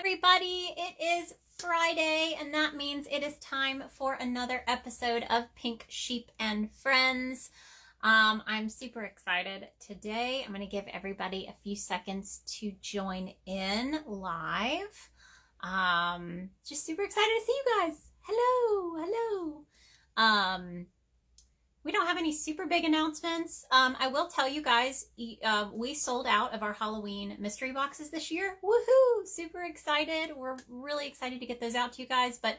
everybody. It is Friday, and that means it is time for another episode of Pink Sheep and Friends. I'm super excited today. I'm going to give everybody a few seconds to join in live. Just super excited to see you guys. Hello. We don't have any super big announcements. I will tell you guys, we sold out of our Halloween mystery boxes this year. Woohoo! Super excited. We're really excited to get those out to you guys, but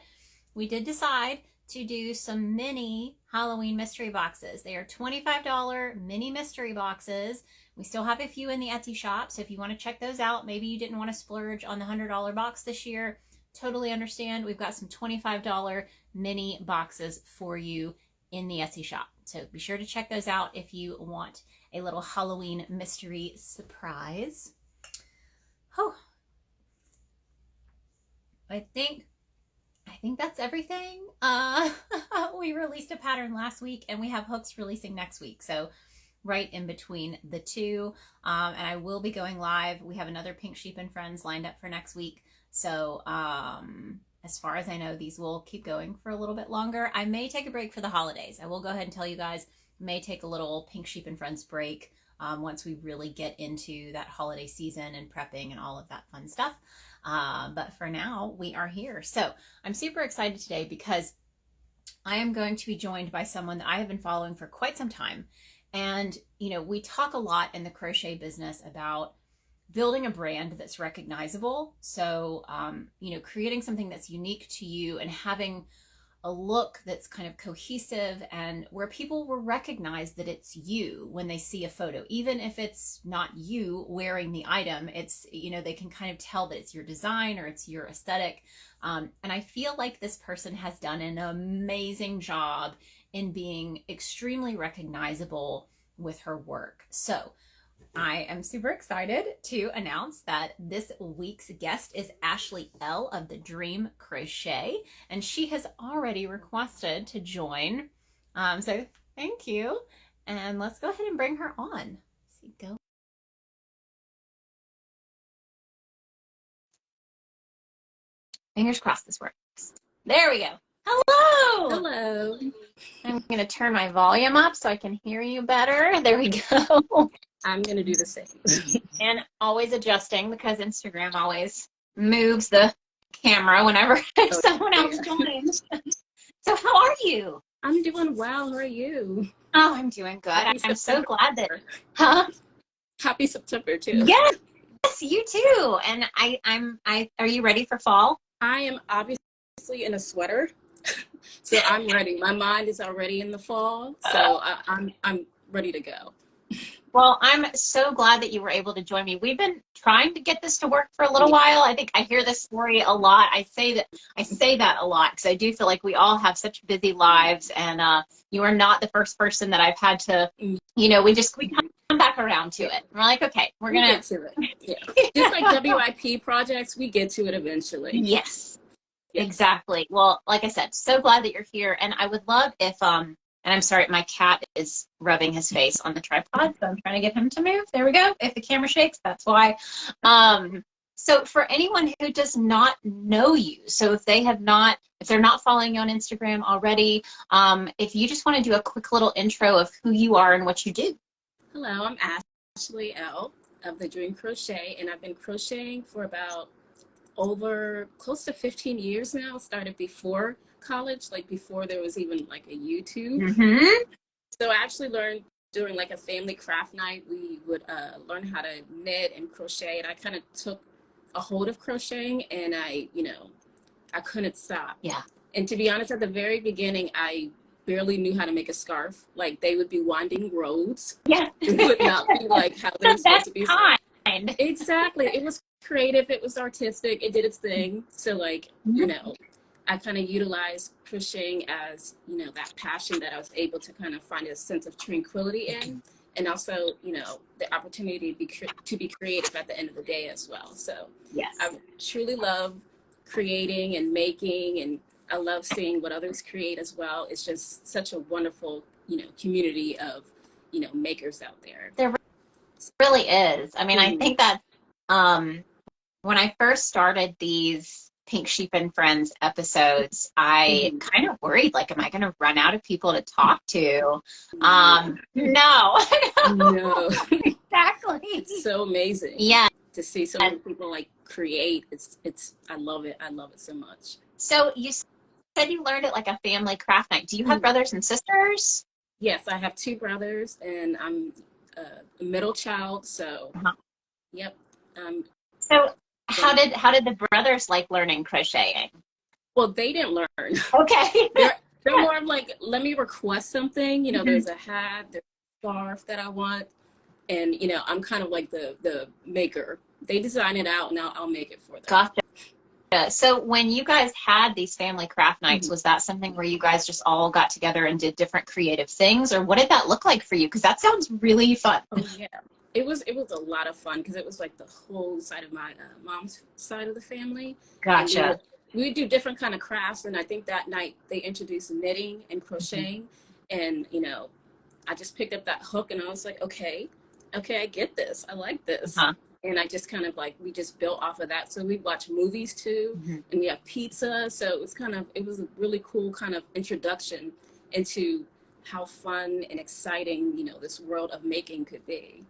we did decide to do some mini Halloween mystery boxes. They are $25 mini mystery boxes. We still have a few in the Etsy shop, so if you want to check those out, maybe you didn't want to splurge on the $100 box this year, totally understand. We've got some $25 mini boxes for you in the Etsy shop. So be sure to check those out if you want a little Halloween mystery surprise. Oh, I think that's everything. We released a pattern last week and we have hooks releasing next week. So right in between the two. And I will be going live. We have another Pink Sheep and Friends lined up for next week. So, as far as I know, these will keep going for a little bit longer. I may take a break for the holidays. I will go ahead and tell you guys, may take a little Pink Sheep and Friends break once we really get into that holiday season and prepping and all of that fun stuff. But for now, we are here. So I'm super excited today because I am going to be joined by someone that I have been following for quite some time. And, you know, we talk a lot in the crochet business about building a brand that's recognizable. So, you know, creating something that's unique to you and having a look that's kind of cohesive and where people will recognize that it's you when they see a photo, even if it's not you wearing the item. It's, you know, they can kind of tell that it's your design or it's your aesthetic. And I feel like this person has done an amazing job in being extremely recognizable with her work. So I am super excited to announce that this week's guest is Ashlee Elle of the Dream Crochet, and she has already requested to join. So thank you, and let's go ahead and bring her on. Let's see, go. Fingers crossed this works. There we go. Hello. Hello. I'm going to turn my volume up so I can hear you better. There we go. I'm going to do the same. And always adjusting because Instagram always moves the camera whenever someone else joins. So how are you? I'm doing well. How are you? Oh, I'm doing good. I'm so glad that, Happy September too. Yes, you too. And are you ready for fall? I am obviously in a sweater, so I'm ready. My mind is already in the fall, so I'm ready to go. Well, I'm so glad that you were able to join me. We've been trying to get this to work for a little while. I think I hear this story a lot. I say that a lot because I do feel like we all have such busy lives, and you are not the first person that I've had to, you know, we come back around to it. We're like, okay, we're going to get to it. Yeah. Just like WIP projects, we get to it eventually. Yes, exactly. Well, like I said, so glad that you're here. And I would love if, and I'm sorry, my cat is rubbing his face on the tripod, so I'm trying to get him to move. There we go. If the camera shakes, that's why. So for anyone who does not know you, so if they're not following you on Instagram already, if you just want to do a quick little intro of who you are and what you do. Hello, I'm Ashlee Elle of the Dream Crochet, and I've been crocheting for about close to 15 years now. Started before college, like before there was even like a YouTube. Mm-hmm. So I actually learned during like a family craft night. We would learn how to knit and crochet, and I kind of took a hold of crocheting, and I couldn't stop. Yeah. And to be honest, at the very beginning, I barely knew how to make a scarf. Like they would be winding roads. Yeah. It would not be like how they're supposed to be. Kind. Exactly. It was creative. It was artistic. It did its thing. So like, you know, I kind of utilized crocheting as, you know, that passion that I was able to kind of find a sense of tranquility in, and also, you know, the opportunity to be creative at the end of the day as well. So yes, I truly love creating and making, and I love seeing what others create as well. It's just such a wonderful, you know, community of, you know, makers out there. There really is. I mean, I think that when I first started these Pink Sheep and Friends episodes, I Mhm. kind of worried, like, am I going to run out of people to talk to? No. No, No. exactly. It's so amazing Yeah. to see so many people like create. It's I love it. I love it so much. So you said you learned at like a family craft night. Do you have Mm. brothers and sisters? Yes, I have two brothers, and I'm a middle child. So, Uh-huh. yep. Um, So how they did the brothers like learning crocheting? well, they didn't learn. Okay. They're more of like, let me request something. You know, Mhm. there's a hat, there's a scarf that I want, and you know, I'm kind of like the maker. They design it out, and I'll make it for them. Gotcha. So when you guys had these family craft nights, Mhm. was that something where you guys just all got together and did different creative things, or what did that look like for you? Because that sounds really fun. Oh yeah, it was a lot of fun because it was like the whole side of my mom's side of the family, and Gotcha. we would do different kind of crafts. And I think that night they introduced knitting and Mhm. crocheting, and you know, I just picked up that hook and I was like, okay, okay, I get this. I like this. Uh-huh. And I just kind of like, we just built off of that. So we watch movies too, Mhm. and we have pizza. So it was a really cool kind of introduction into how fun and exciting, you know, this world of making could be.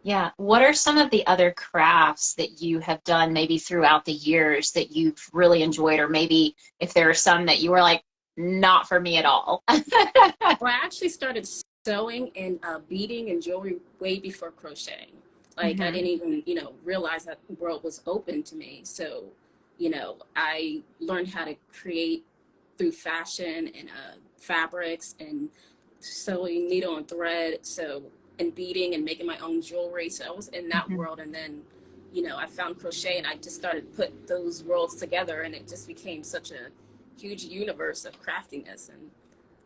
Yeah. What are some of the other crafts that you have done maybe throughout the years that you've really enjoyed, or maybe if there are some that you were like, not for me at all? Well, I actually started sewing and beading and jewelry way before crocheting. Like I Hmm. didn't even, you know, realize that the world was open to me. So, you know, I learned how to create through fashion and fabrics and sewing needle and thread. So, and beading and making my own jewelry. So I was in that Hmm. world, and then, you know, I found crochet and I just started to put those worlds together, and it just became such a huge universe of craftiness. And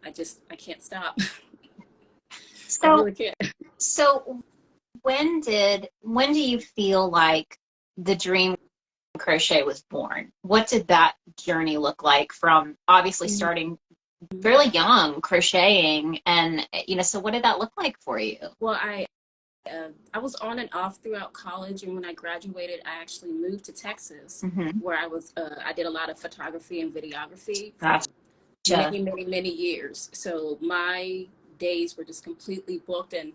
I can't stop. I So, really can't. so when do you feel like the dream crochet was born? What did that journey look like from obviously starting fairly young crocheting and so what did that look like for you? Well, I was on and off throughout college, and when I graduated, I actually moved to Texas, Hmm. where I did a lot of photography and videography for Gotcha. many years. So my days were just completely booked, and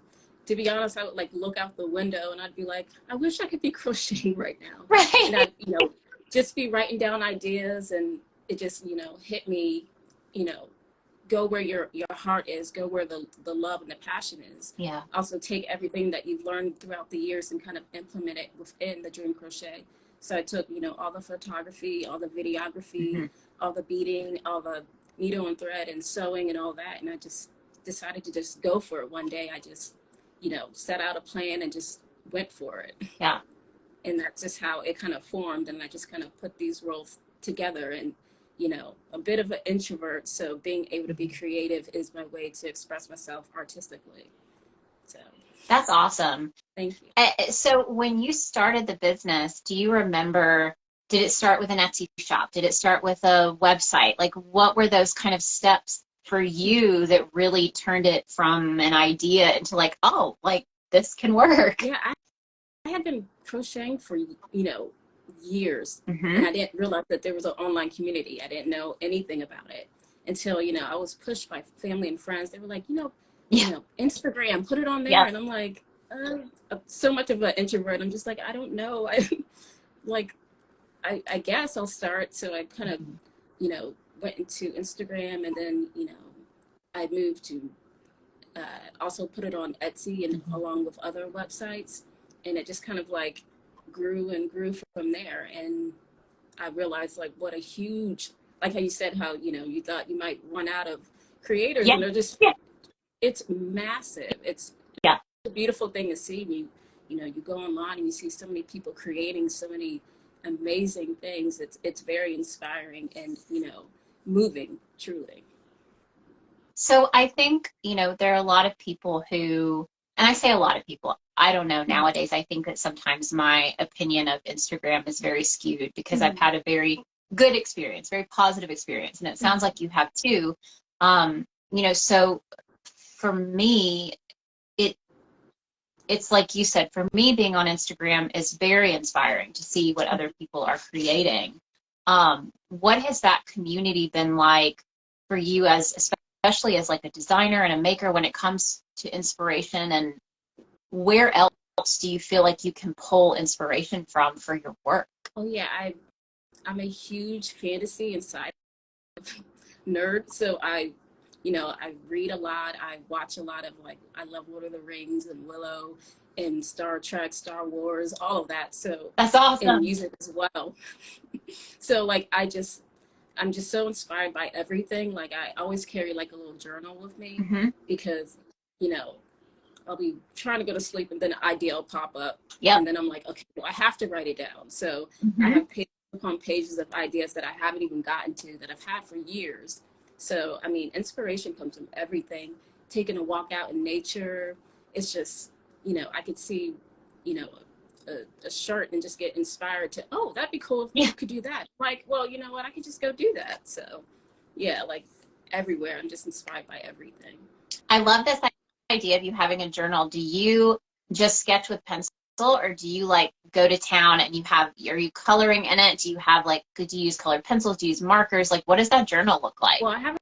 to be honest, I would like look out the window and I'd be like, I wish I could be crocheting right now, and Right. I, you know, just be writing down ideas, and it just, you know, hit me, you know, go where your heart is, go where the love and the passion is. Yeah. Also take everything that you've learned throughout the years and kind of implement it within the dream crochet. So I took, you know, all the photography, all the videography, Hmm. all the beading, all the needle and thread and sewing and all that, and I just decided to just go for it. One day I just, you know, set out a plan and just went for it. Yeah. And that's just how it kind of formed, and I just kind of put these roles together. And you know, a bit of an introvert, so being able to be Mhm. creative is my way to express myself artistically. So That's awesome. thank you. So when you started the business, do you remember, did it start with an Etsy shop? Did it start with a website? Like what were those kind of steps for you that really turned it from an idea into like, oh, like this can work? Yeah, I had been crocheting for, you know, years, and Hmm. I didn't realize that there was an online community. I didn't know anything about it until, you know, I was pushed by family and friends. They were like, you Yeah. know, Instagram, put it on there, Yep. and I'm like, so much of an introvert. I'm just like, I don't know. I like, I guess I'll start. So I kind of, Mhm. you know, went into Instagram, and then, you know, I moved to also put it on Etsy and Mhm. along with other websites. And it just kind of like grew and grew from there. And I realized like what a huge, like how you said, how, you know, you thought you might run out of creators, Yeah. and they're just, Yeah. it's massive. It's Yeah. a beautiful thing to see. You know, you go online and you see so many people creating so many amazing things. It's very inspiring and, you know, moving truly. So I think, there are a lot of people who, and I say a lot of people, I don't know nowadays. I think that sometimes my opinion of Instagram is very skewed because I've Mm-hmm. had a very good experience, very positive experience, and it sounds like you have too. So for me, it it's like you said, for me, being on Instagram is very inspiring to see what other people are creating. What has that community been like for you, as especially as like a designer and a maker, when it comes to inspiration, and where else do you feel like you can pull inspiration from for your work? Oh yeah, I'm a huge fantasy and sci nerd, so I read a lot. I watch a lot of, like, I love Lord of the Rings and Willow and Star Trek, Star Wars, all of that. So, That's and awesome. music as well. So like I'm just so inspired by everything. Like I always carry like a little journal with me Mm-hmm. because, you know, I'll be trying to go to sleep and then an idea will pop up. Yep. And then I'm like, okay, well, I have to write it down. So I Mm-hmm. have pages upon pages of ideas that I haven't even gotten to, that I've had for years. So, I mean, inspiration comes from everything. Taking a walk out in nature, it's just, I could see, you know, a shirt and just get inspired to, oh, that'd be cool if Yeah. you could do that. Like, well, you know what? I could just go do that. So, yeah, like everywhere. I'm just inspired by everything. I love this idea of you having a journal. Do you just sketch with pencil, or do you like go to town and are you coloring in it? Do you have like, do you use colored pencils? Do you use markers? Like, what does that journal look like? Well, I have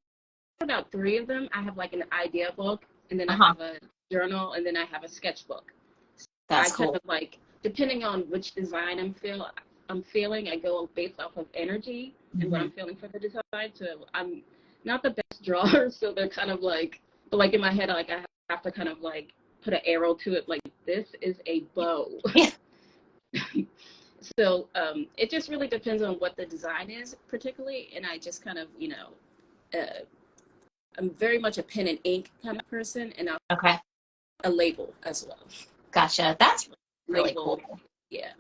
about three of them. I have like an idea book, and then I Uh-huh. have a journal, and then I have a sketchbook. That's I kind cool. of like, depending on which design I'm feeling, I go based off of energy and what I'm feeling for the design. So I'm not the best drawer, so they're kind of like, but like in my head, like I have to kind of like put an arrow to it, like this is a bow. Yeah. So it just really depends on what the design is, particularly, and I just kind of, uh, I'm very much a pen and ink kind of person, and Okay. a label as well. Gotcha. That's really Label, cool. yeah.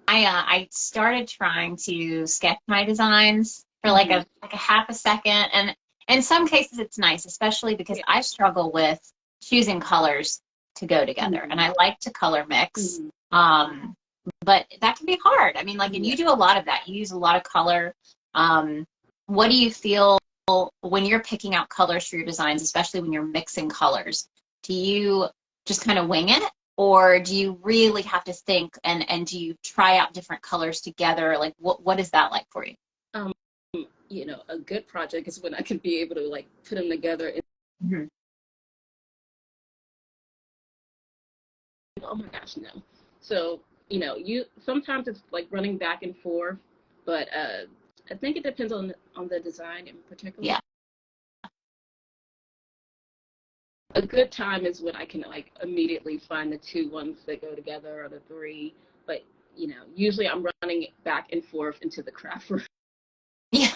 I started trying to sketch my designs for like a half a second, and in some cases it's nice, especially because Yeah. I struggle with choosing colors to go together, and I like to color mix. But that can be hard. I mean, like, and you do a lot of that. You use a lot of color. What do you feel when you're picking out colors for your designs, especially when you're mixing colors? Do you just kind of wing it? Or do you really have to think, and do you try out different colors together? Like, what is that like for you? A good project is when I can be able to like put them together. Oh my gosh, no. So, you sometimes it's like running back and forth, but I think it depends on the design in particular. Yeah. A good time is when I can like immediately find the two ones that go together, or the three. But usually I'm running back and forth into the craft room. Yeah.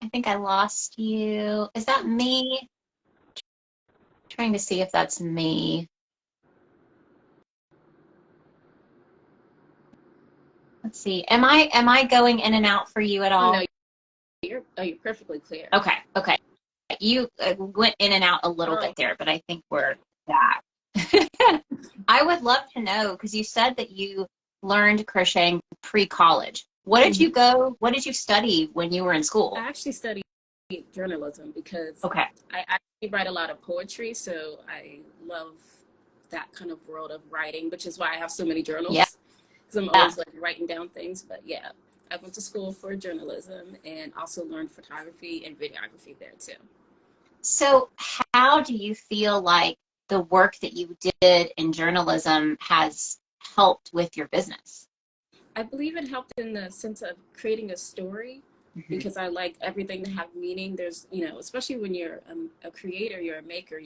I think I lost you. Is that me? Trying to see if that's me. Let's see. Am I going in and out for you at all? Oh, no, you're perfectly clear. Okay. Okay. You went in and out a little bit there, but I think we're back. I would love to know, because you said that you learned crocheting pre-college. What did you study when you were in school? I actually studied journalism because Okay. I actually write a lot of poetry, so I love that kind of world of writing, which is why I have so many journals. Yeah. Because I'm always like writing down things. But yeah, I went to school for journalism and also learned photography and videography there too. So how do you feel like the work that you did in journalism has helped with your business? I believe it helped in the sense of creating a story, because I like everything to have meaning. There's, especially when you're a creator, you're a maker,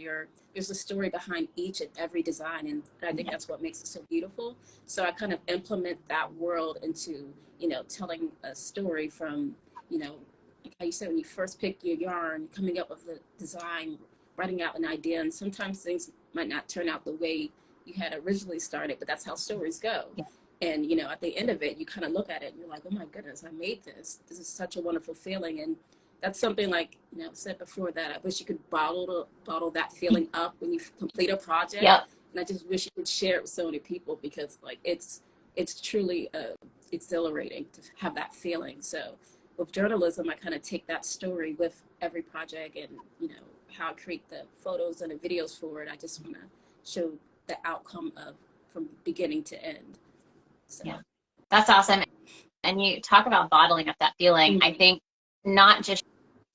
there's a story behind each and every design. And I think that's what makes it so beautiful. So I kind of implement that world into, telling a story from, like how you said, when you first pick your yarn, coming up with the design, writing out an idea. And sometimes things might not turn out the way you had originally started, but that's how stories go. Yeah. And, at the end of it, you kind of look at it and you're like, oh my goodness, I made this. This is such a wonderful feeling. And that's something, like, I said before, that I wish you could bottle that feeling up when you complete a project. Yep. And I just wish you could share it with so many people, because like it's truly exhilarating to have that feeling. So with journalism, I kind of take that story with every project and, how I create the photos and the videos for it. I just want to show the outcome of from beginning to end. So. Yeah, that's awesome. And you talk about bottling up that feeling. I think not just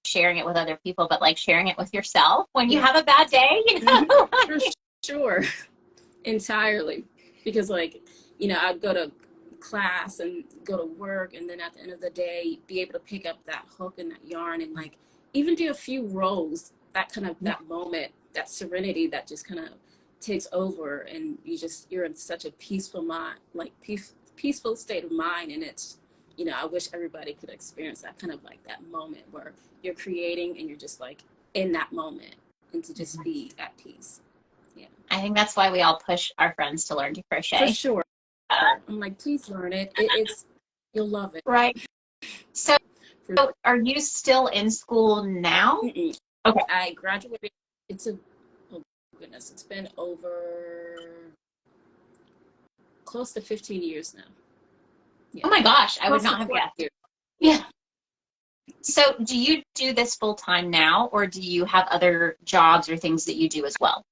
sharing it with other people, but like sharing it with yourself when you have a bad day, you know? For sure. Entirely. Because like, you know, I'd go to class and go to work, and then at the end of the day be able to pick up that hook and that yarn and like even do a few rows, that kind of that moment, that serenity that just kind of takes over, and you're in such a peaceful mind, like peaceful state of mind. And it's, you know, I wish everybody could experience that kind of like that moment where you're creating and you're just like in that moment, and to just be at peace. Yeah, I think that's why we all push our friends to learn to crochet. for sure. I'm like, please learn it. It's you'll love it. Right. So are you still in school now? Mm-mm. Okay. I graduated. Oh goodness, it's been over close to 15 years now. Yeah. Oh my gosh, I would not have guessed. Yeah. So do you do this full time now, or do you have other jobs or things that you do as well?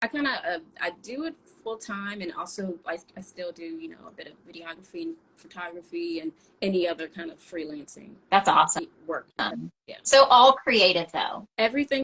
I kind of I do it full time, and also I still do, you know, a bit of videography and photography and any other kind of freelancing. That's awesome. Work. Yeah. So all creative though. Everything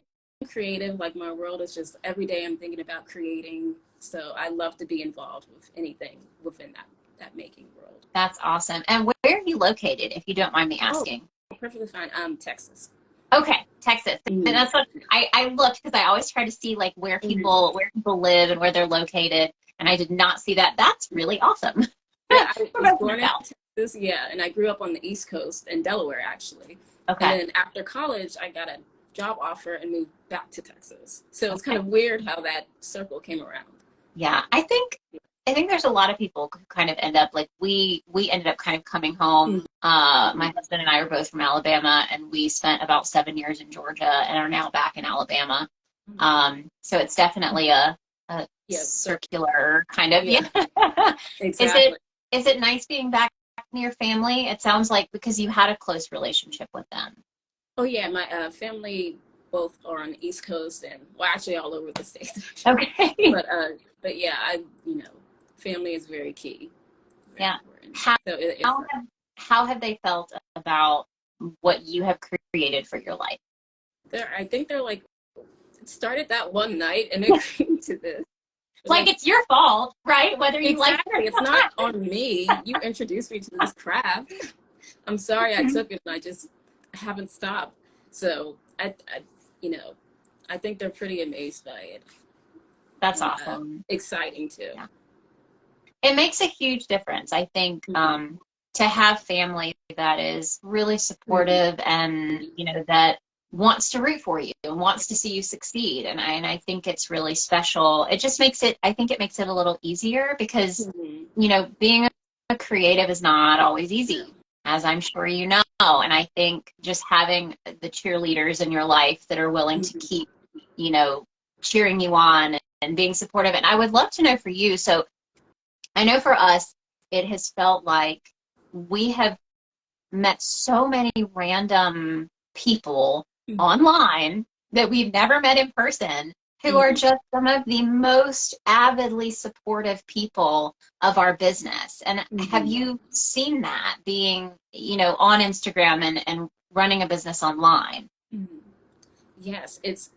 creative. Like my world is just every day I'm thinking about creating. So I love to be involved with anything within that making world. That's awesome. And where are you located, if you don't mind me asking? Oh, perfectly fine. Texas. Okay, Texas. And that's what I looked, because I always try to see like where people live and where they're located, and I did not see that. That's really awesome. Yeah, I was born in Texas, and I grew up on the East Coast in Delaware, actually. Okay. And then after college, I got a job offer and moved back to Texas. So it's kind of weird how that circle came around. Yeah, I think there's a lot of people who kind of end up like we ended up kind of coming home. My husband and I are both from Alabama, and we spent about 7 years in Georgia and are now back in Alabama. So it's definitely a circular kind of. Yeah. Exactly. Is it nice being back near your family? It sounds like, because you had a close relationship with them. Oh yeah, my family both are on the East Coast, and well, actually all over the states. Okay. But yeah, family is very key. Yeah. How have they felt about what you have created for your life? I think they're like, it started that one night and it came to this. Like it's your fault, right? Whether you like it or not. It's not on me. You introduced me to this craft. I'm sorry I took it, and I just haven't stopped. So I think they're pretty amazed by it. That's awesome. Exciting too. Yeah. It makes a huge difference, I think, to have family that is really supportive and, you know, that wants to root for you and wants to see you succeed. And I think it's really special. It just makes it, I think it makes it a little easier, because, you know, being a creative is not always easy, as I'm sure you know. And I think just having the cheerleaders in your life that are willing to keep, you know, cheering you on and being supportive. And I would love to know for you. So I know for us, it has felt like we have met so many random people online that we've never met in person, who are just some of the most avidly supportive people of our business. And have you seen that being, you know, on Instagram and running a business online? Yes, it's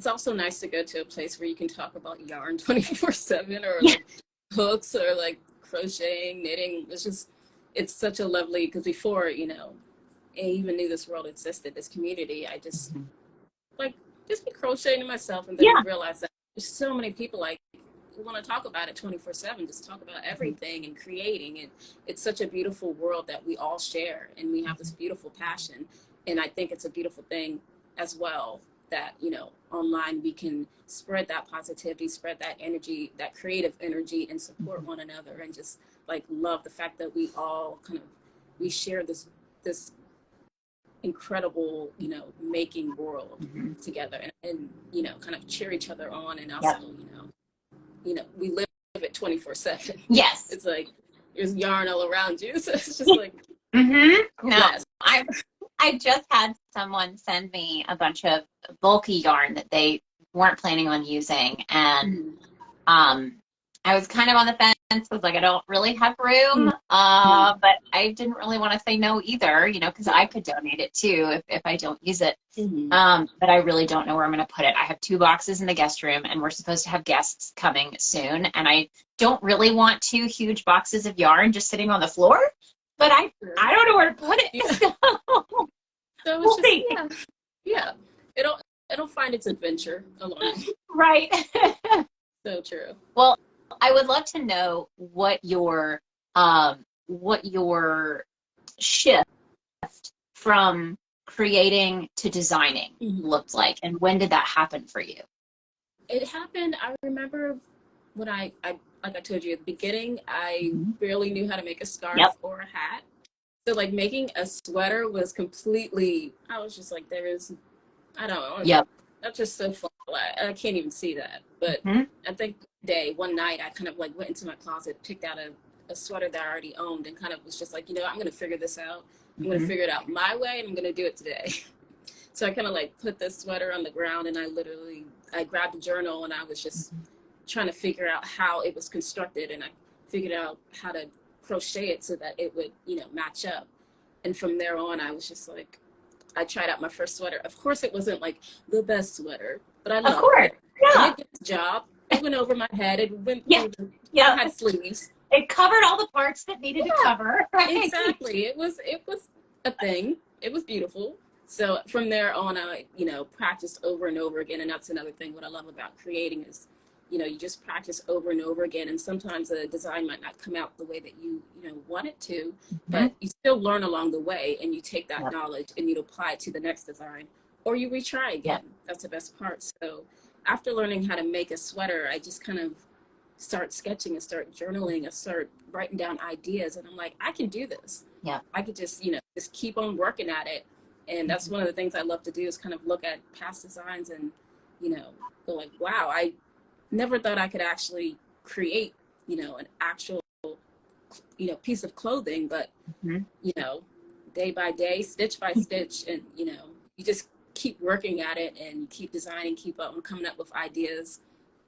also nice to go to a place where you can talk about yarn 24/7, or like hooks, or like crocheting, knitting. It's such a lovely, because before, you know, I even knew this world existed, this community, I just just be crocheting to myself, and then realize that there's so many people like who want to talk about it 24/7, just talk about everything and creating. And it's such a beautiful world that we all share, and we have this beautiful passion. And I think it's a beautiful thing as well that, you know, online we can spread that positivity, spread that energy, that creative energy, and support one another, and just like love the fact that we all we share this incredible, you know, making world together, and you know, kind of cheer each other on. And also, you know, we live it 24/7. Yes. It's like there's yarn all around you. So it's just like, No, I I just had someone send me a bunch of bulky yarn that they weren't planning on using, and I was kind of on the fence. I was like, I don't really have room, but I didn't really want to say no either, you know, because I could donate it too if I don't use it. But I really don't know where I'm going to put it. I have 2 boxes in the guest room, and we're supposed to have guests coming soon, and I don't really want 2 huge boxes of yarn just sitting on the floor, but I don't know where to put it. Yeah. So it's just, yeah. It'll find its adventure along. Right. So true. Well, I would love to know what your shift from creating to designing looked like, and when did that happen for you? It happened, I remember when I like I told you at the beginning, I barely knew how to make a scarf or a hat. So like making a sweater was completely, I was just like, I don't know. That's just so fun. I can't even see that. But I think one night I kind of like went into my closet, picked out a sweater that I already owned, and kind of was just like, you know, I'm going to figure this out. I'm going to figure it out my way, and I'm going to do it today. So I kind of like put this sweater on the ground, and I grabbed a journal, and I was just trying to figure out how it was constructed, and I figured out how to crochet it so that it would, you know, match up. And from there on, I was just like, I tried out my first sweater. Of course, it wasn't like the best sweater, but I loved it. And it did its job. It went over my head. It went through I had sleeves. It covered all the parts that needed to cover. Right? Exactly. It was a thing. It was beautiful. So from there on, I, you know, practiced over and over again. And that's another thing. What I love about creating is, you know, you just practice over and over again. And sometimes a design might not come out the way that you want it to, but you still learn along the way, and you take that knowledge and you apply it to the next design, or you retry again. That's the best part. So after learning how to make a sweater, I just kind of start sketching and start journaling and start writing down ideas. And I'm like, I can do this. I could just, you know, just keep on working at it. And that's one of the things I love to do, is kind of look at past designs and, you know, go like, wow, I never thought I could actually create, you know, an actual, you know, piece of clothing, but, you know, day by day, stitch by stitch, and, you know, you just keep working at it and you keep designing, keep up and coming up with ideas,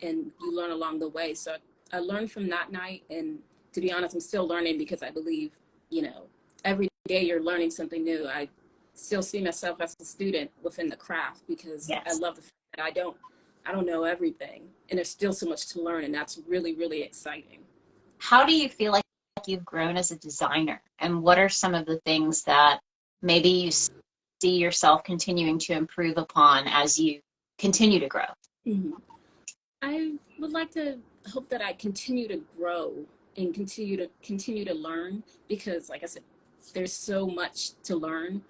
and you learn along the way. So I learned from that night, and to be honest, I'm still learning, because I believe, you know, every day you're learning something new. I still see myself as a student within the craft, because I love the fact that I don't know everything, and there's still so much to learn, and that's really, really exciting. How do you feel like you've grown as a designer, and what are some of the things that maybe you see yourself continuing to improve upon as you continue to grow? I would like to hope that I continue to grow and continue to learn, because like I said, there's so much to learn,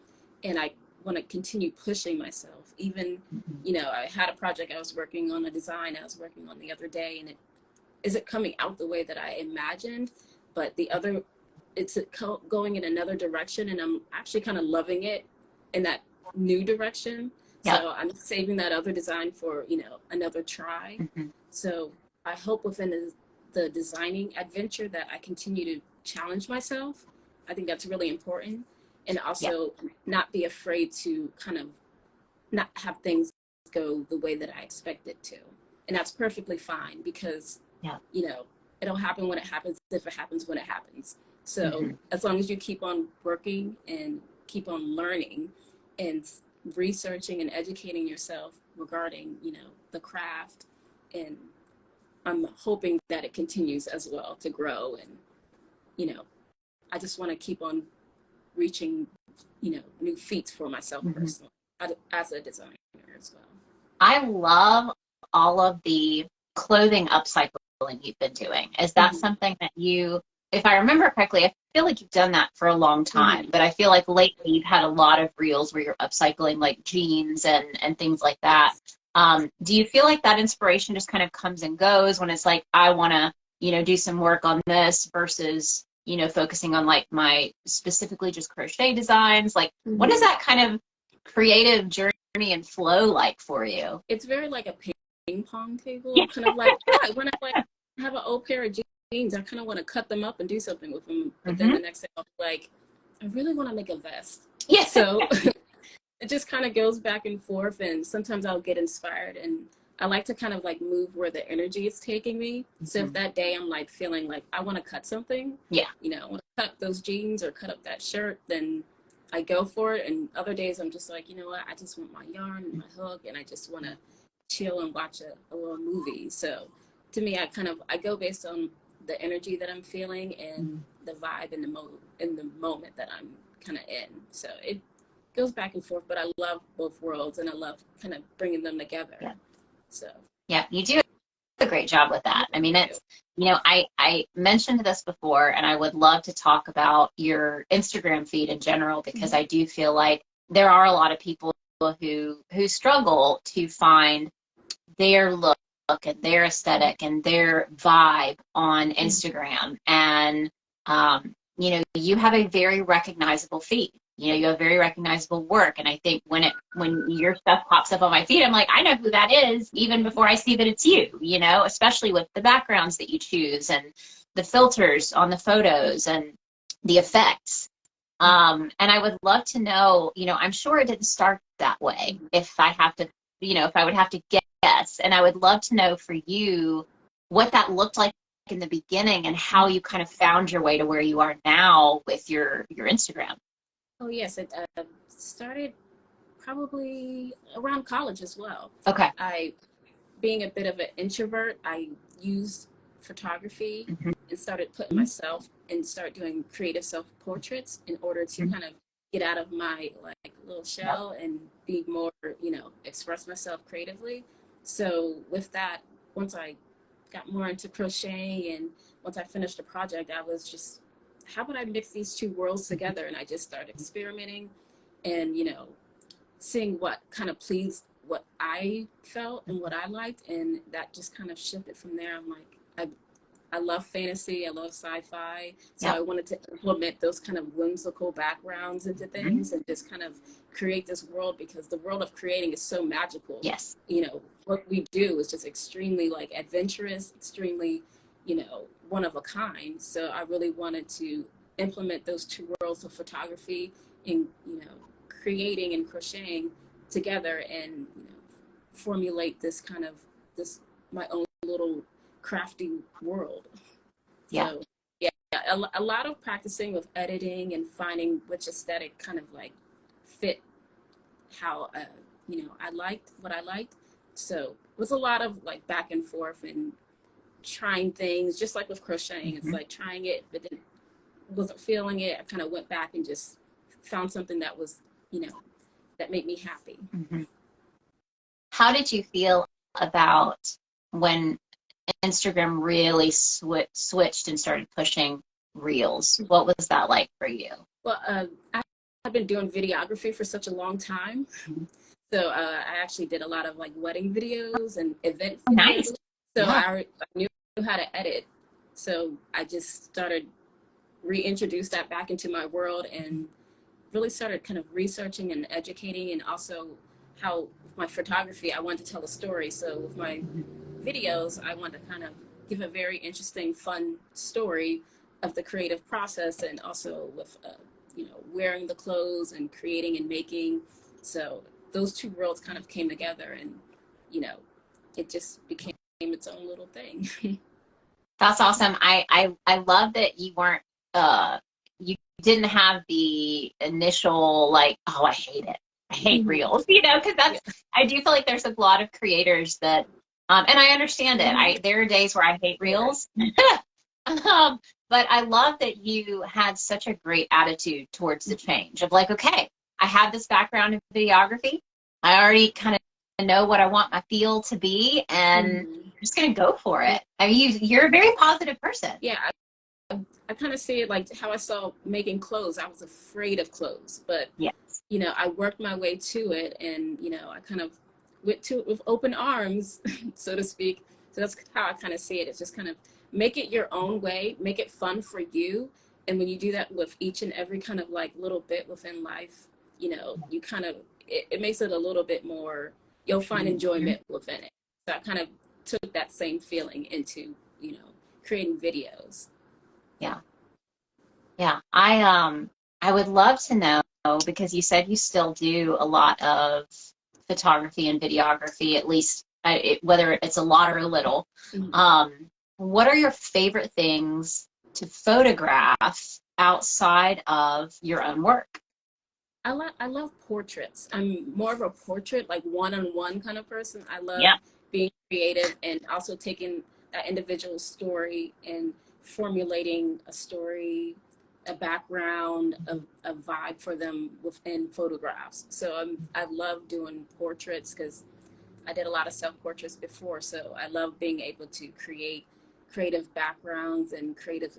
and I want to continue pushing myself. Even, you know, I had a project I was working on, a design I was working on the other day, and it isn't coming out the way that I imagined, but it's going in another direction, and I'm actually kind of loving it in that new direction. So I'm saving that other design for, you know, another try. So I hope within the designing adventure that I continue to challenge myself. I think that's really important. And also not be afraid to kind of not have things go the way that I expect it to. And that's perfectly fine, because, you know, it'll happen when it happens, if it happens when it happens. So as long as you keep on working and keep on learning and researching and educating yourself regarding, you know, the craft, and I'm hoping that it continues as well to grow. And, you know, I just want to keep on reaching, you know, new feats for myself personally as a designer as well. I love all of the clothing upcycling you've been doing. Is that something that you, if I remember correctly, I feel like you've done that for a long time, but I feel like lately you've had a lot of reels where you're upcycling like jeans and things like that. Do you feel like that inspiration just kind of comes and goes when it's like, I want to, you know, do some work on this versus, you know, focusing on like my specifically just crochet designs? Like, what is that kind of creative journey and flow like for you? It's very like a ping pong table, kind of like when I like have an old pair of jeans, I kind of want to cut them up and do something with them. But then the next day, I'm like, I really want to make a vest. Yeah. So it just kind of goes back and forth, and sometimes I'll get inspired, and I like to kind of like move where the energy is taking me. So if that day I'm like feeling like I want to cut something, Yeah. you know, I want to cut those jeans or cut up that shirt, then I go for it. And other days I'm just like, you know what, I just want my yarn and my hook, and I just want to chill and watch a little movie. So to me, I go based on the energy that I'm feeling and the vibe in the moment that I'm kind of in. So it goes back and forth, but I love both worlds, and I love kind of bringing them together. Yeah. So Yeah, you do a great job with that. I mean, it's, you know, I mentioned this before, and I would love to talk about your Instagram feed in general, because I do feel like there are a lot of people who struggle to find their look and their aesthetic and their vibe on Instagram. And, you know, you have a very recognizable feed. You know, you have very recognizable work. And I think when your stuff pops up on my feed, I'm like, I know who that is even before I see that it's you, you know, especially with the backgrounds that you choose and the filters on the photos and the effects. And I would love to know, you know, I'm sure it didn't start that way. If I have to, you know, if I would have to guess, and I would love to know for you what that looked like in the beginning and how you kind of found your way to where you are now with your Instagram. Oh yes, it started probably around college as well. Okay. Being a bit of an introvert, I used photography and started putting myself and start doing creative self-portraits in order to kind of get out of my like little shell and be more, you know, express myself creatively. So with that, once I got more into crocheting and once I finished the project, I was just, how would I mix these two worlds together? And I just started experimenting and, you know, seeing what kind of pleased what I felt and what I liked, and that just kind of shifted from there. I'm like, I love fantasy, I love sci-fi, so I wanted to implement those kind of whimsical backgrounds into things and just kind of create this world, because the world of creating is so magical. Yes. You know, what we do is just extremely like adventurous, extremely, you know, one of a kind. So I really wanted to implement those two worlds of photography and, you know, creating and crocheting together, and you know, formulate this kind of my own little crafty world. Yeah. So yeah, a lot of practicing with editing and finding which aesthetic kind of like fit how you know, I liked what I liked. So it was a lot of like back and forth and trying things, just like with crocheting. It's like trying it, but then wasn't feeling it. I kind of went back and just found something that was, you know, that made me happy. How did you feel about when Instagram really switched and started pushing reels? What was that like for you? Well, I've been doing videography for such a long time. So I actually did a lot of like wedding videos and event videos. Nice. So I knew how to edit. So I just started reintroduce that back into my world and really started kind of researching and educating, and also how with my photography, I wanted to tell a story. So with my videos, I want to kind of give a very interesting, fun story of the creative process, and also with, you know, wearing the clothes and creating and making. So those two worlds kind of came together, and, you know, it just became its own little thing. That's awesome. I love that you weren't, you didn't have the initial like, oh, I hate it. I hate reels, you know, because I do feel like there's a lot of creators that, and I understand it. There are days where I hate reels, but I love that you had such a great attitude towards the change of like, okay, I have this background in videography. I already kind of know what I want my feel to be, and I'm just going to go for it. I mean, you're a very positive person. Yeah. I kind of see it like how I saw making clothes. I was afraid of clothes, but you know, I worked my way to it, and you know, I kind of went to it with open arms, so to speak. So that's how I kind of see it. It's just kind of make it your own way, make it fun for you, and when you do that with each and every kind of like little bit within life, you know, you kind of it makes it a little bit more. You'll find enjoyment within it. So I kind of took that same feeling into, you know, creating videos. Yeah. I would love to know know, because you said you still do a lot of photography and videography, at least whether it's a lot or a little. What are your favorite things to photograph outside of your own work? I love portraits. I'm more of a portrait, like one-on-one kind of person. I love being creative and also taking that individual story and formulating a story, a background, a vibe for them within photographs. So I love doing portraits because I did a lot of self-portraits before. So I love being able to create creative backgrounds and creative,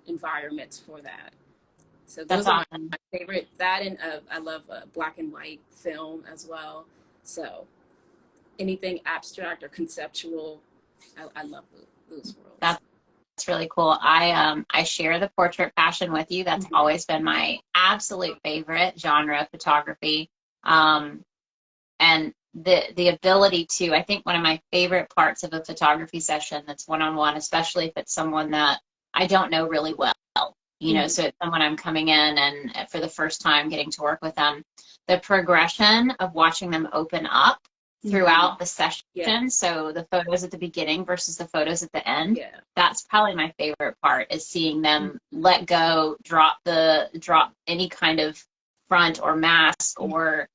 environments for that. So those are awesome. my favorite. That and I love black and white film as well. So anything abstract or conceptual, I love those worlds. That's really cool. I share the portrait passion with you. That's always been my absolute favorite genre of photography. And the ability to, I think one of my favorite parts of a photography session that's one-on-one, especially if it's someone that I don't know really well, so it's someone I'm coming in and for the first time getting to work with them, the progression of watching them open up throughout the session. So the photos at the beginning versus the photos at the end. That's probably my favorite part, is seeing them let go, drop any kind of front or mask or,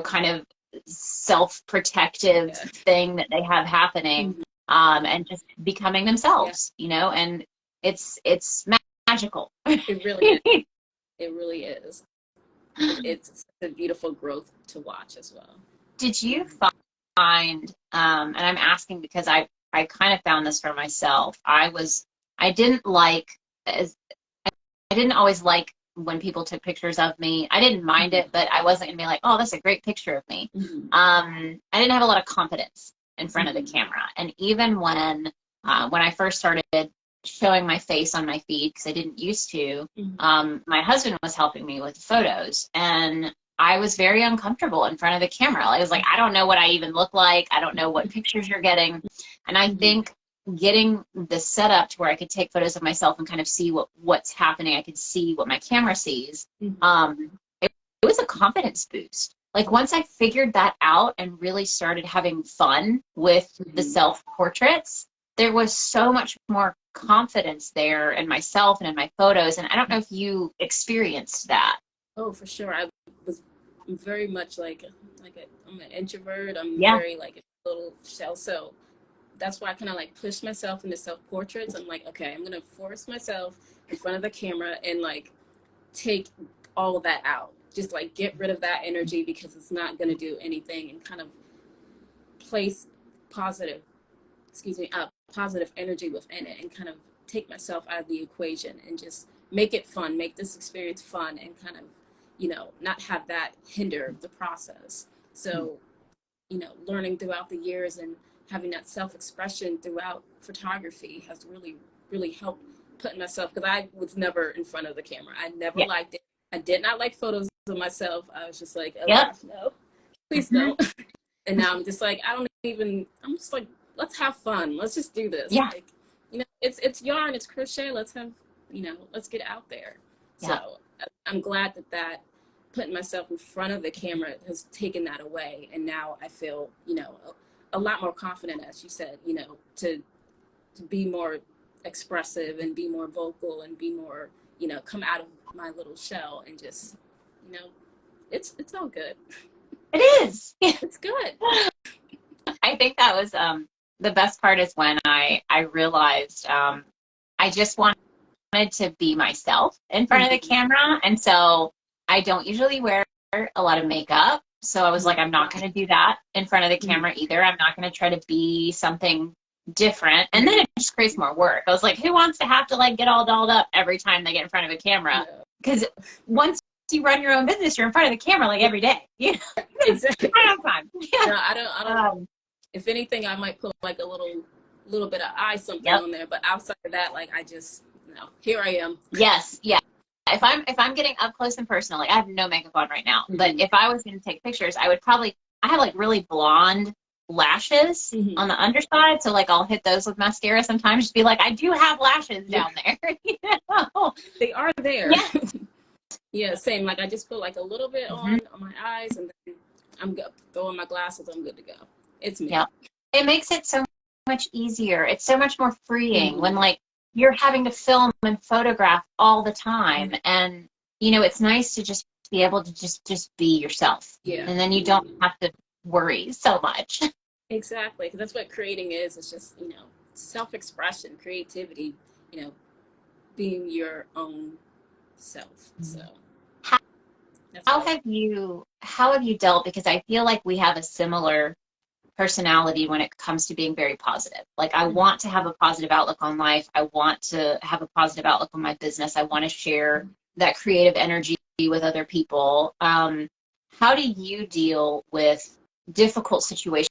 kind of self-protective thing that they have happening, and just becoming themselves, and it's magical. It really is. It really is. It's a beautiful growth to watch as well. Did you find, and I'm asking because I kind of found this for myself. I didn't always like when people took pictures of me. I didn't mind it, but I wasn't gonna be like, oh, that's a great picture of me. I didn't have a lot of confidence in front of the camera. And even when I first started showing my face on my feed, because I didn't used to, my husband was helping me with the photos, and I was very uncomfortable in front of the camera. I was like, I don't know what I even look like. I don't know what pictures you're getting. And I think getting the setup to where I could take photos of myself and kind of see what's happening, I could see what my camera sees, it was a confidence boost. Like once I figured that out and really started having fun with the self-portraits, there was so much more confidence there in myself and in my photos. And I don't know if you experienced that. Oh, for sure. I'm very much I'm an introvert. I'm very like a little shell. So that's why I kind of like push myself into self-portraits. I'm like, okay, I'm going to force myself in front of the camera and like take all of that out. Just like get rid of that energy because it's not going to do anything, and kind of place positive energy within it and kind of take myself out of the equation and just make it fun, make this experience fun, and kind of, not have that hinder the process. So, learning throughout the years and having that self-expression throughout photography has really, really helped putting myself, because I was never in front of the camera. I never liked it. I did not like photos of myself. I was just like, oh, no, please don't. And now I'm just like, I'm just like, let's have fun. Let's just do this. Like, it's yarn, it's crochet. Let's have, let's get out there. So I'm glad that putting myself in front of the camera has taken that away. And now I feel, a lot more confident, as you said, to be more expressive and be more vocal and be more, come out of my little shell and just, it's all good. It is. It's good. I think that was the best part is when I realized I just wanted to be myself in front of the camera. And so I don't usually wear a lot of makeup. So I was like, I'm not going to do that in front of the camera either. I'm not going to try to be something different. And then it just creates more work. I was like, who wants to have to like get all dolled up every time they get in front of a camera? Because once you run your own business, you're in front of the camera like every day. Exactly. I don't have time. No, I don't. If anything, I might put like a little bit of eye something on there. But outside of that, like I just, here I am. Yes. Yeah. If I'm getting up close and personal, like I have no makeup on right now, but if I was going to take pictures, I have like really blonde lashes on the underside. So like I'll hit those with mascara sometimes, just be like, I do have lashes down there. They are there. Yeah, same. Like I just put like a little bit Mhm. on my eyes, and then I'm good. Throw on my glasses. I'm good to go. It's Yeah. me. It makes it so much easier. It's so much more freeing when Hmm. like you're having to film and photograph all the time. And it's nice to just be able to just be yourself. Yeah, And then you don't have to worry so much. exactly. Because that's what creating is. It's just self-expression, creativity. You know, being your own self. So How, that's how what have you dealt? Because I feel like we have a similar personality when it comes to being very positive. Like I I. want to have a positive outlook on life. I want to have a positive outlook on my business. I want to share that creative energy with other people. How do you deal with difficult situations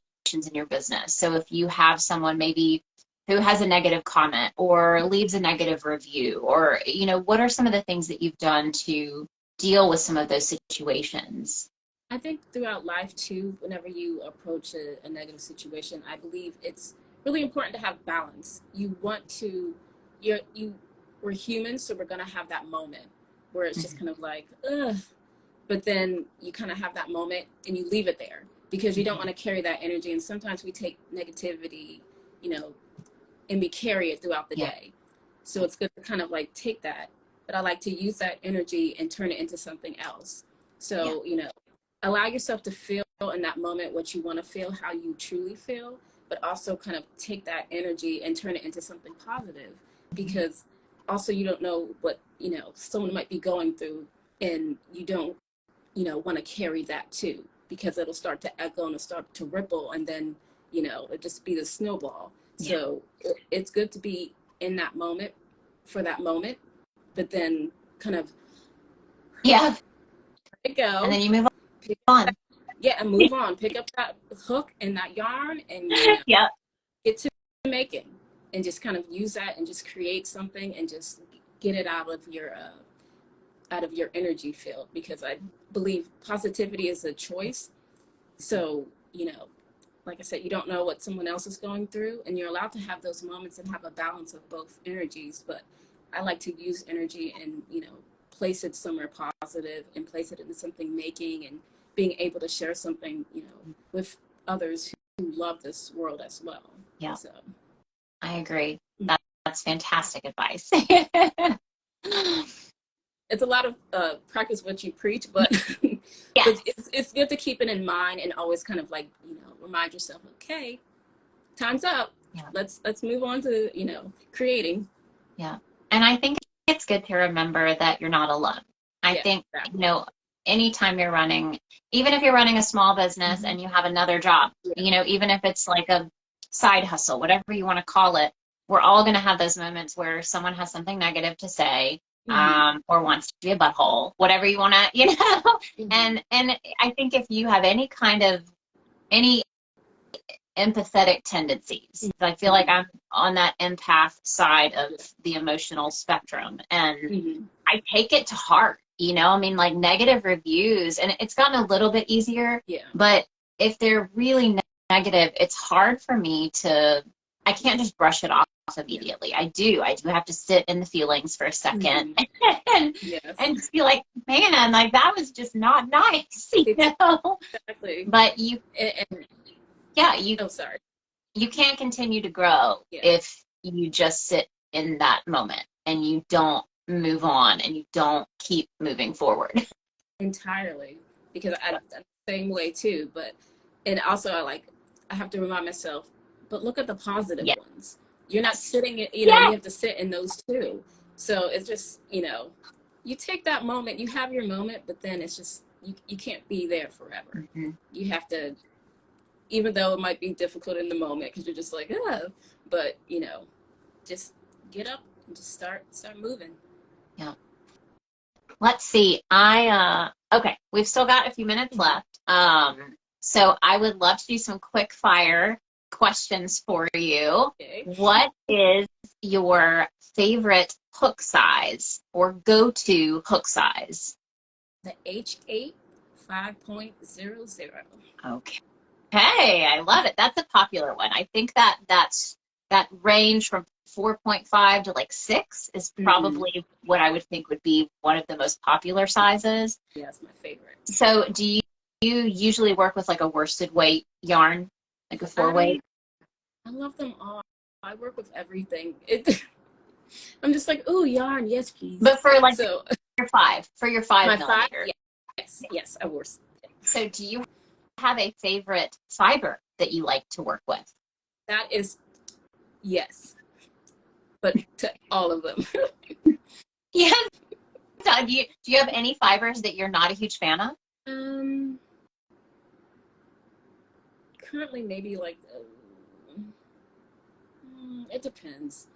in your business? So if you have someone maybe who has a negative comment or leaves a negative review, or what are some of the things that you've done to deal with some of those situations? I think throughout life too, whenever you approach a negative situation, I believe it's really important to have balance. You want to, you, we're humans, so we're gonna have that moment where it's just kind of like, ugh. But then you kind of have that moment and you leave it there because you don't want to carry that energy. And sometimes we take negativity, you know, and we carry it throughout the Yeah. day. So it's good to kind of like take that, but I like to use that energy and turn it into something else. Yeah. So, allow yourself to feel in that moment what you want to feel, how you truly feel, but also kind of take that energy and turn it into something positive because also you don't know what, someone might be going through and you don't, want to carry that too because it'll start to echo and it'll start to ripple and then, it just be the snowball. Yeah. So it's good to be in that moment for that moment, but then kind of Yeah. let it And go, then you move pick up that, on. yeah, and move on. Pick up that hook and that yarn, and Yeah. get to making, and just kind of use that and just create something and just get it out of your energy field because I believe positivity is a choice. So like I said, you don't know what someone else is going through, and you're allowed to have those moments and have a balance of both energies. But I like to use energy and, place it somewhere positive and place it into something making and being able to share something, with others who love this world as well. Yeah. So, I agree. That's fantastic advice. it's a lot of practice what you preach, but Yeah. but it's good to keep it in mind and always kind of like remind yourself, okay, time's up. Yeah. Let's move on to creating. Yeah. And I think it's good to remember that you're not alone. I Yeah, think, exactly. anytime you're running, even if you're running a small business Mm-hmm. and you have another job, Yeah. even if it's like a side hustle, whatever you want to call it, we're all going to have those moments where someone has something negative to say, Mm-hmm. or wants to be a butthole, whatever you want to, Mm-hmm. and I think if you have any empathetic tendencies. I feel like Mm-hmm. I'm on that empath side of the emotional spectrum, and Mm-hmm. I take it to heart. I mean, like negative reviews, and it's gotten a little bit easier, Yeah. but if they're really negative, it's hard for me to, I can't just brush it off Yeah. immediately. I do have to sit in the feelings for a second Mm-hmm. and, Yes. and just be like, man, like that was just not nice, Exactly. But And yeah, you oh, sorry. you can't continue to grow Yeah. if you just sit in that moment and you don't move on and you don't keep moving forward. Entirely. Because I'm the same way too. But and also I have to remind myself, but look at the positive Yes. ones. You're not sitting it, you Yes. have to sit in those too. So it's just, you take that moment, you have your moment, but then it's just you can't be there forever. Mm-hmm. You have to, even though it might be difficult in the moment because you're just like, but just get up and just start moving. Yeah. Let's see. Okay, we've still got a few minutes left. So I would love to do some quick fire questions for you. Okay. What is your favorite hook size or go-to hook size? The H8 5.00. Okay. Hey, I love it. That's a popular one. I think that's that range from 4.5 to like 6 is probably what I would think would be one of the most popular sizes. Yeah, it's my favorite. So do you usually work with like a worsted weight yarn, like a 4-weight? I love them all. I work with everything. I'm just like, oh, yarn, yes, please. But for like so your 5 millimeter. Yes, I wore. So do you have a favorite fiber that you like to work with? That is, yes, but to all of them. Yeah. So do you have any fibers that you're not a huge fan of? Currently, maybe like, it depends.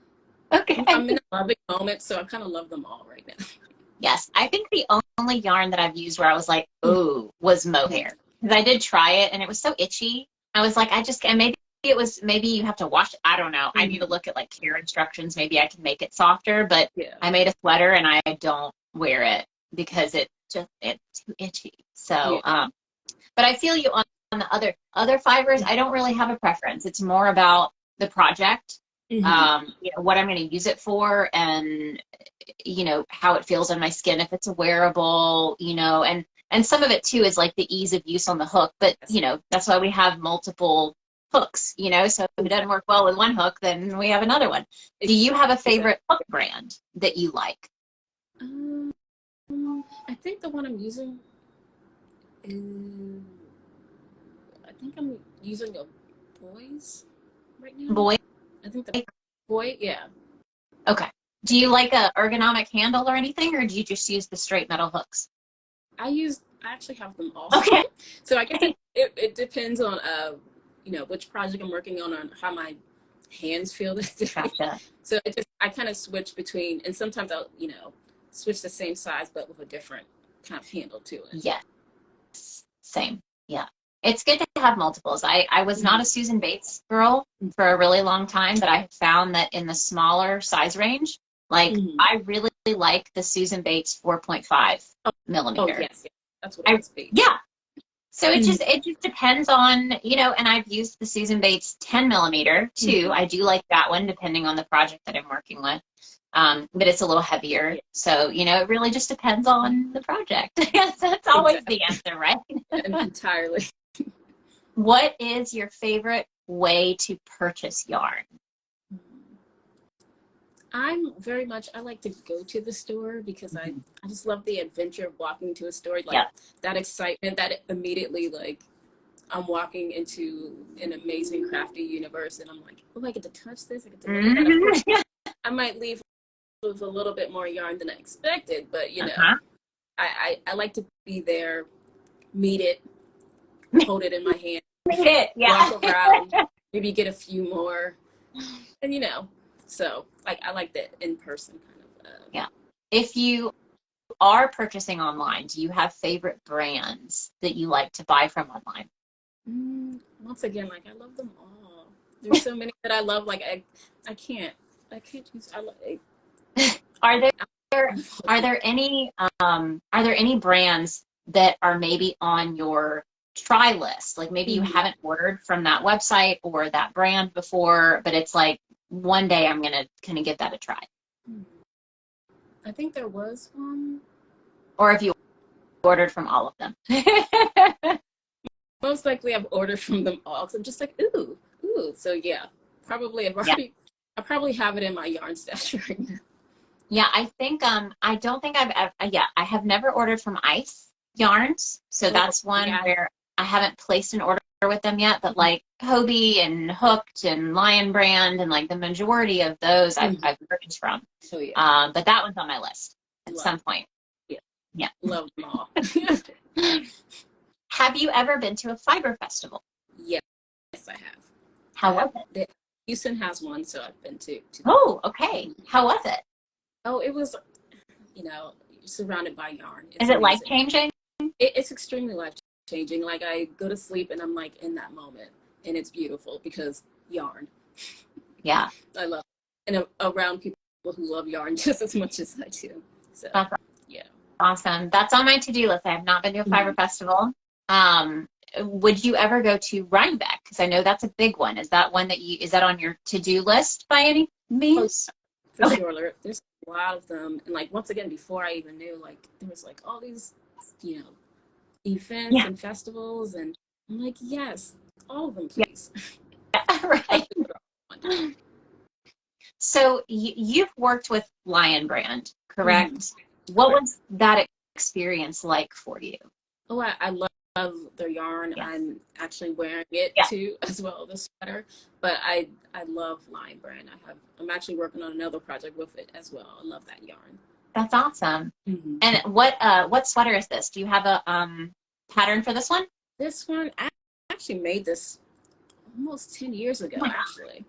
Okay. I'm in a loving moment, so I kind of love them all right now. Yes, I think the only yarn that I've used where I was like, ooh, was mohair. Because I did try it and it was so itchy. I was like, and maybe you have to wash it. I don't know. I need to look at like care instructions. Maybe I can make it softer, but I made a sweater and I don't wear it because it's too itchy. So, but I feel you on the other fibers. I don't really have a preference. It's more about the project, what I'm going to use it for, and how it feels on my skin, if it's a wearable, and some of it too is like the ease of use on the hook. But that's why we have multiple hooks. So if it doesn't work well with one hook, then we have another one. Do you have a favorite hook brand that you like? I think the one I'm using is, I think I'm using a Boy's right now. Boy? I think the Boy, yeah. Okay. Do you like a ergonomic handle or anything, or do you just use the straight metal hooks? I actually have them all. Okay. So I guess it depends on which project I'm working on and how my hands feel this day. Gotcha. So I kind of switch between, and sometimes I'll switch the same size but with a different kind of handle to it. Yes. Same. Yeah. It's good to have multiples. I was not a Susan Bates girl for a really long time, but I found that in the smaller size range, like I really like the Susan Bates 4.5 millimeter. Oh, yes. That's what I was Bates. Yeah. So it just depends on, and I've used the Susan Bates 10 millimeter too. I do like that one depending on the project that I'm working with. But it's a little heavier. So, it really just depends on the project. That's always the answer, right? Entirely. What is your favorite way to purchase yarn? I like to go to the store because I just love the adventure of walking to a store. Like that excitement that immediately, like, I'm walking into an amazing crafty universe and I'm like, oh, I get to touch this. I get to look at that. I might leave with a little bit more yarn than I expected, but I like to be there, meet it, hold it in my hand, walk around, maybe get a few more, and so like I like that in person kind of. If you are purchasing online, do you have favorite brands that you like to buy from online? Once again, like I love them all. There's so many that I love. Like I can't choose. Are there any brands that are maybe on your try list? Like maybe you haven't ordered from that website or that brand before, but it's like one day I'm gonna give that a try. I think there was one. Or if you ordered from all of them. Most likely I've ordered from them all. So I'm just like, ooh. So yeah, probably I probably have it in my yarn stash right now. Yeah, I think I don't think I have never ordered from Ice Yarns. So that's one where I haven't placed an order with them yet, but like Hobie and Hooked and Lion Brand and like the majority of those I've purchased from. Oh, yeah. But that one's on my list at some point. Yeah. Love them all. Have you ever been to a fiber festival? Yes, I have. How was it? Houston has one, so I've been to. Oh, okay. How was it? Oh, it was, surrounded by yarn. Is it life-changing? It's extremely life-changing. Like, I go to sleep and I'm like in that moment, and it's beautiful because yarn. Yeah. I love it. And around people who love yarn just as much as I do. So, yeah. Awesome. That's on my to-do list. I have not been to a fiber festival. would you ever go to Rhinebeck? Because I know that's a big one. Is that one that is that on your to-do list by any means? For Okay. sure. There's a lot of them. And like, once again, before I even knew, like, there was like all these, you know, events Yeah. and festivals. And I'm like, yes, all of them, Yeah. please. Right. So you've worked with Lion Brand, correct? Mm-hmm. What Correct. was that experience like for you? Oh, I love their yarn. Yes. I'm actually wearing it Yeah. too, as well, the sweater. But I love Lion Brand. I'm actually working on another project with it as well. I love that yarn. That's awesome. Mm-hmm. And what sweater is this? Do you have a pattern for this one? This one, I actually made this almost 10 years ago, Oh my actually.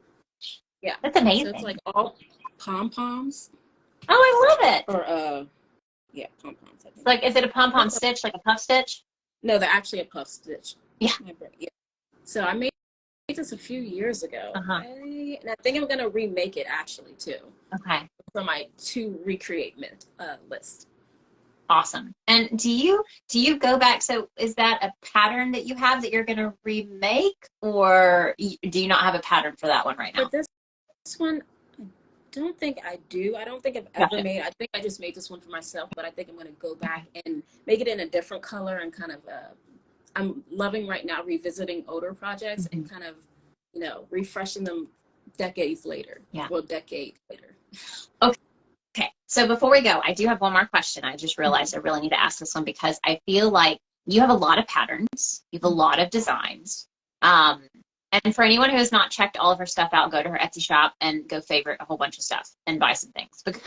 Yeah. That's amazing. So it's like all pom-poms. Oh, I love it. Or yeah, pom-poms. Like, is it a pom-pom stitch, like a puff stitch? No, they're actually a puff stitch. Yeah. Yeah. So I made this a few years ago. Uh-huh. And I think I'm gonna remake it actually too. Okay. For my to recreate list. Awesome. And do you go back? So is that a pattern that you have that you're going to remake, or do you not have a pattern for that one right now? But this one, I don't think I do. I don't think I've ever made. I think I just made this one for myself, but I think I'm going to go back and make it in a different color and kind of. I'm loving right now revisiting older projects and kind of, you know, refreshing them decades later. Yeah. Well, decade later. Okay. So before we go, I do have one more question. I just realized I really need to ask this one because I feel like you have a lot of patterns. You have a lot of designs. And for anyone who has not checked all of her stuff out, go to her Etsy shop and go favorite a whole bunch of stuff and buy some things because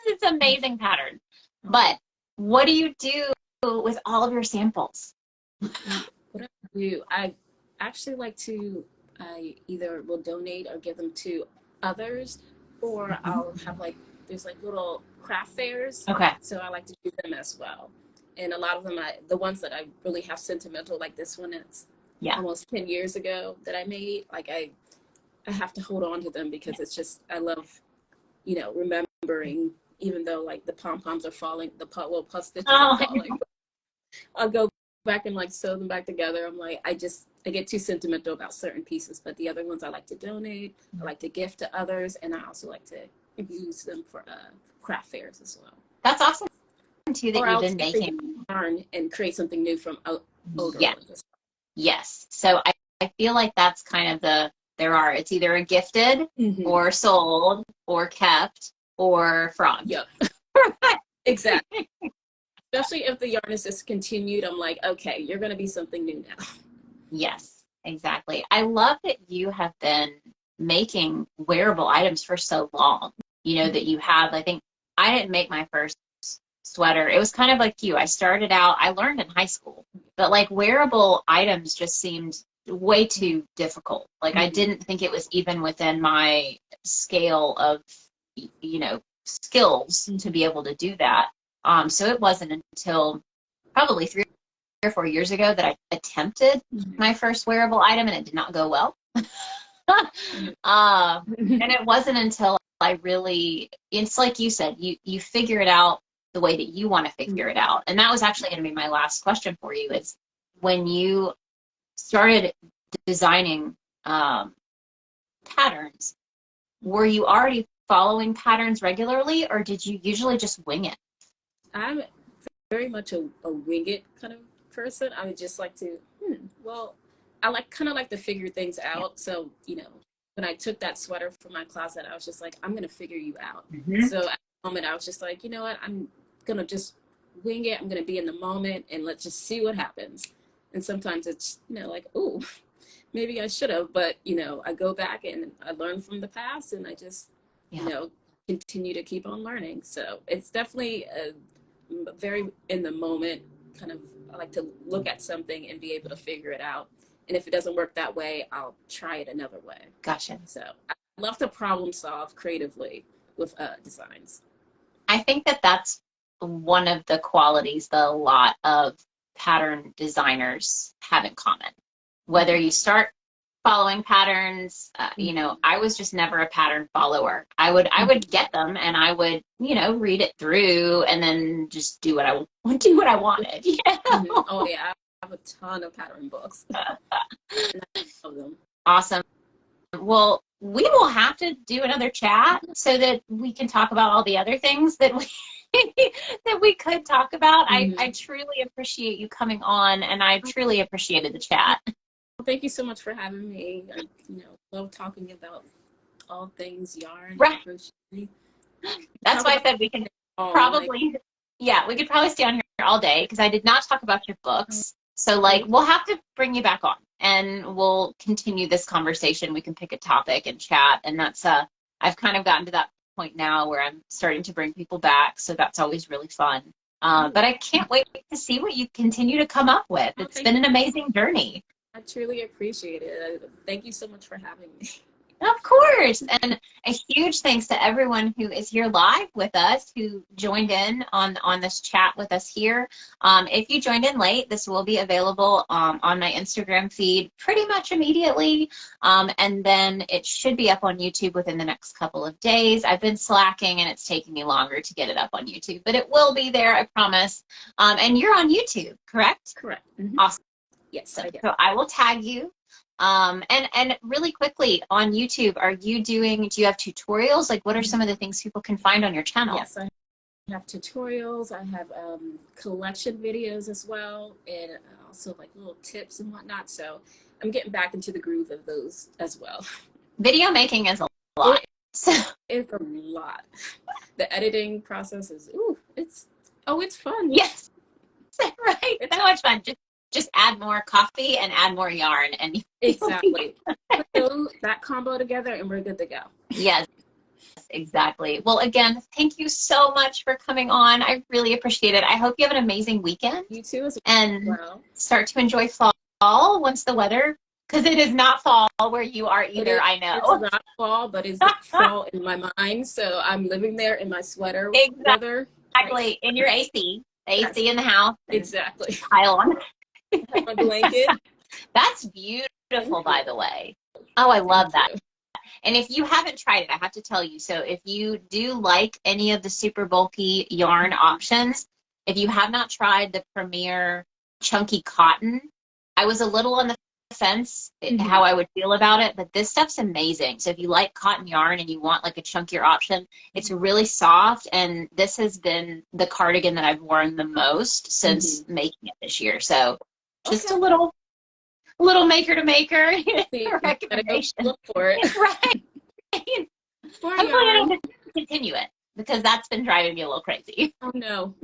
it's amazing pattern. But what do you do with all of your samples? What I do, I actually like to, I either will donate or give them to others, or I'll have like, there's like little craft fairs. Okay. So I like to do them as well. And a lot of them, the ones that I really have sentimental, like this one, it's almost 10 years ago that I made. Like I have to hold on to them because it's just, I love, you know, remembering, even though like the pom-poms are falling, the little puff stitches are falling. I'll go back and like sew them back together. I'm like, I get too sentimental about certain pieces, but the other ones I like to donate, I like to gift to others, and I also like to use them for craft fairs as well. That's awesome too that or you've been making yarn and create something new from older ones. Yes. So I feel like that's kind of it's either a gifted or sold or kept or frog. Yep. Exactly. Especially if the yarn is discontinued, I'm like, okay, you're going to be something new now. Yes, exactly. I love that you have been making wearable items for so long. You know, that you have, I think I didn't make my first sweater. It was kind of like you. I started out, I learned in high school, but like wearable items just seemed way too difficult. Like I didn't think it was even within my scale of, you know, skills to be able to do that. So it wasn't until probably 3 or 4 years ago that I attempted my first wearable item, and it did not go well. And it wasn't until I really, it's like you said, you figure it out the way that you want to figure it out. And that was actually going to be my last question for you, is when you started designing patterns, were you already following patterns regularly, or did you usually just wing it? I'm very much a wing it kind of person. I would just like to, I kind of like to figure things out. So, you know, when I took that sweater from my closet, I was just like, I'm going to figure you out. So at the moment, I was just like, you know what, I'm going to just wing it. I'm going to be in the moment and let's just see what happens. And sometimes it's, you know, like, ooh, maybe I should have. But, you know, I go back and I learn from the past, and I just, you know, continue to keep on learning. So it's definitely a very in the moment kind of, I like to look at something and be able to figure it out. And if it doesn't work that way, I'll try it another way. Gotcha. So I love to problem solve creatively with designs. I think that that's one of the qualities that a lot of pattern designers have in common. Whether you start following patterns, you know, I was just never a pattern follower. I would get them and I would, you know, read it through and then just do what I wanted. You know? Oh yeah, I've have a ton of pattern books. And I love them. Awesome. Well, we will have to do another chat so that we can talk about all the other things that we that we could talk about. I truly appreciate you coming on, and I truly appreciated the chat. Well, thank you so much for having me. I, love talking about all things yarn. Right. And crochet. That's why I said we can probably, we could probably stay on here all day, because I did not talk about your books. So we'll have to bring you back on and we'll continue this conversation. We can pick a topic and chat. And that's, I've kind of gotten to that point now where I'm starting to bring people back. So that's always really fun. But I can't wait to see what you continue to come up with. It's been an amazing journey. I truly appreciate it. Thank you so much for having me. Of course. And a huge thanks to everyone who is here live with us, who joined in on this chat with us here. If you joined in late, this will be available on my Instagram feed pretty much immediately. And then it should be up on YouTube within the next couple of days. I've been slacking and it's taking me longer to get it up on YouTube, but it will be there, I promise. And you're on YouTube, correct? Correct. Awesome. Yes. So I will tag you. And really quickly on YouTube, do you have tutorials? Like, what are some of the things people can find on your channel? Yes, I have tutorials. I have collection videos as well, and also like little tips and whatnot. So I'm getting back into the groove of those as well. Video making is a lot. It's a lot. The editing process is, it's fun. Yes, right. It's so much fun. Just add more coffee and add more yarn, and exactly. Put that combo together and we're good to go. Yes, exactly. Well, again, thank you so much for coming on. I really appreciate it. I hope you have an amazing weekend. You too as well. And start to enjoy fall once the weather, because it is not fall where you are either, I know. It's not fall, but it's fall in my mind, so I'm living there in my sweater weather. Exactly, in your AC in the house. Exactly. Pile on. Have my blanket. That's beautiful, by the way. Oh, I love that. And if you haven't tried it, I have to tell you. So if you do like any of the super bulky yarn options, if you have not tried the Premier Chunky Cotton, I was a little on the fence how I would feel about it, but this stuff's amazing. So if you like cotton yarn and you want like a chunkier option, it's really soft, and this has been the cardigan that I've worn the most since making it this year. So just a little maker to maker recommendation. Look for it. Right. Hopefully I don't continue it, because that's been driving me a little crazy. Oh no.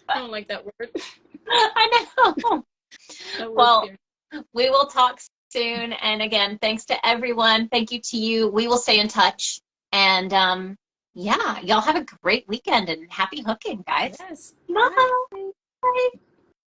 I don't like that word. I know. Well, we will talk soon. And again, thanks to everyone. Thank you to you. We will stay in touch. And y'all have a great weekend and happy hooking, guys. Yes. Bye. Bye.